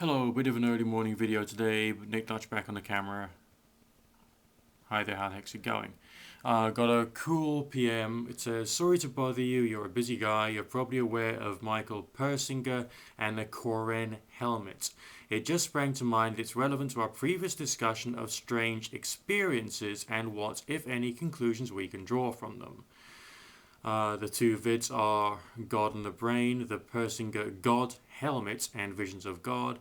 Hello, bit of an early morning video today, but Nick Dutch back on the camera. Hi there, how the heck's it going? Got a cool PM. It says, sorry to bother you, you're a busy guy, you're probably aware of Michael Persinger and the Koren helmet. It just sprang to mind it's relevant to our previous discussion of strange experiences and what, if any, conclusions we can draw from them. The two vids are God and the Brain, the Persinger God Helmet and Visions of God,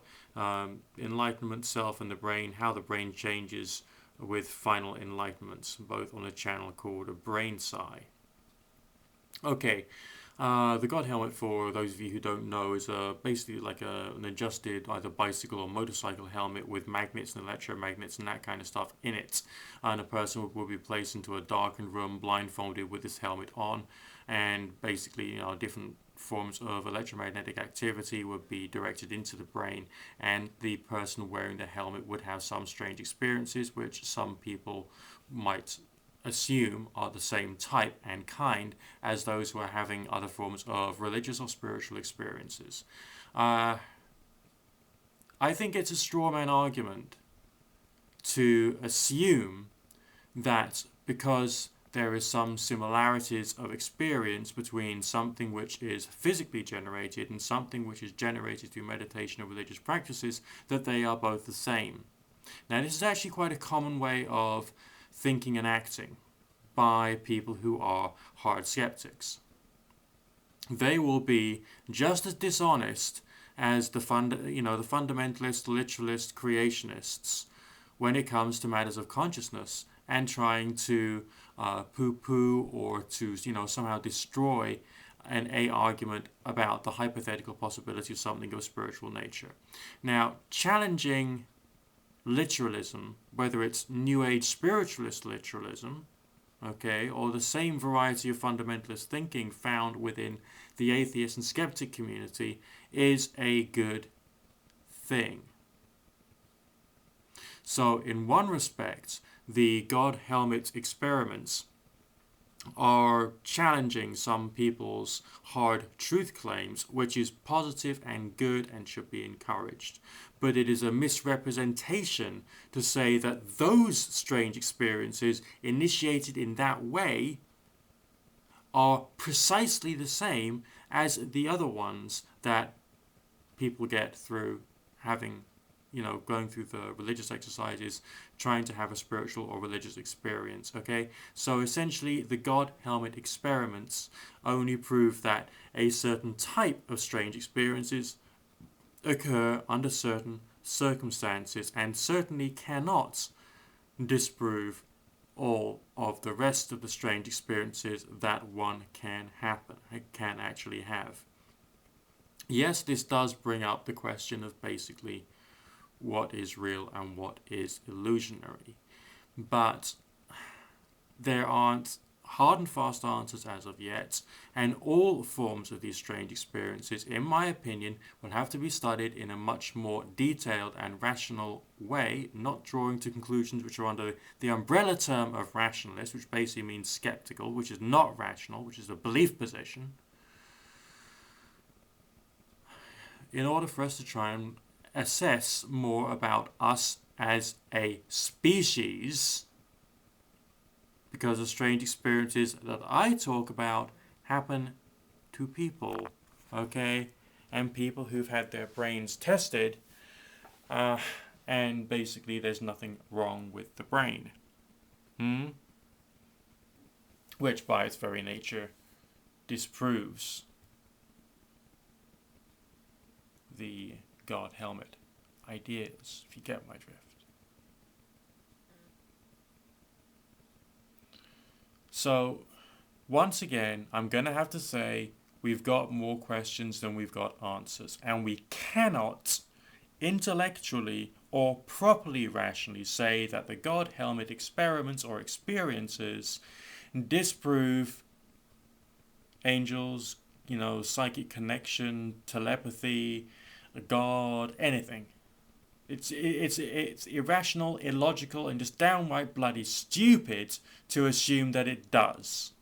Enlightenment, Self and the Brain, how the brain changes with final enlightenment, both on a channel called a Brain Psi. Okay, the God Helmet, for those of you who don't know, is basically like an adjusted either bicycle or motorcycle helmet with magnets and electromagnets and that kind of stuff in it. And a person will be placed into a darkened room blindfolded with this helmet on, and basically, different forms of electromagnetic activity would be directed into the brain, and the person wearing the helmet would have some strange experiences, which some people might assume are the same type and kind as those who are having other forms of religious or spiritual experiences. I think it's a straw man argument to assume that because there is some similarities of experience between something which is physically generated and something which is generated through meditation or religious practices, that they are both the same. Now, this is actually quite a common way of thinking and acting by people who are hard skeptics. They will be just as dishonest as the fundamentalist, literalist, creationists when it comes to matters of consciousness and trying to poo-poo or to somehow destroy an argument about the hypothetical possibility of something of spiritual nature. Now, challenging literalism, whether it's New Age spiritualist literalism, okay, or the same variety of fundamentalist thinking found within the atheist and skeptic community, is a good thing. So, in one respect, the God Helmet experiments are challenging some people's hard truth claims, which is positive and good and should be encouraged. But it is a misrepresentation to say that those strange experiences initiated in that way are precisely the same as the other ones that people get through having, going through the religious exercises, trying to have a spiritual or religious experience, okay? So essentially, the God Helmet experiments only prove that a certain type of strange experiences occur under certain circumstances and certainly cannot disprove all of the rest of the strange experiences that one can actually have. Yes, this does bring up the question of basically what is real and what is illusionary. But there aren't hard and fast answers as of yet, and all forms of these strange experiences, in my opinion, will have to be studied in a much more detailed and rational way, not drawing to conclusions which are under the umbrella term of rationalist, which basically means skeptical, which is not rational, which is a belief position, in order for us to try and assess more about us as a species, because the strange experiences that I talk about happen to people, okay? And people who've had their brains tested, and basically there's nothing wrong with the brain. Which by its very nature disproves the God Helmet ideas, if you get my drift. So, once again, I'm going to have to say we've got more questions than we've got answers, and we cannot intellectually or properly rationally say that the God Helmet experiments or experiences disprove angels, psychic connection, telepathy, God, anything. It's irrational, illogical, and just downright bloody stupid to assume that it does.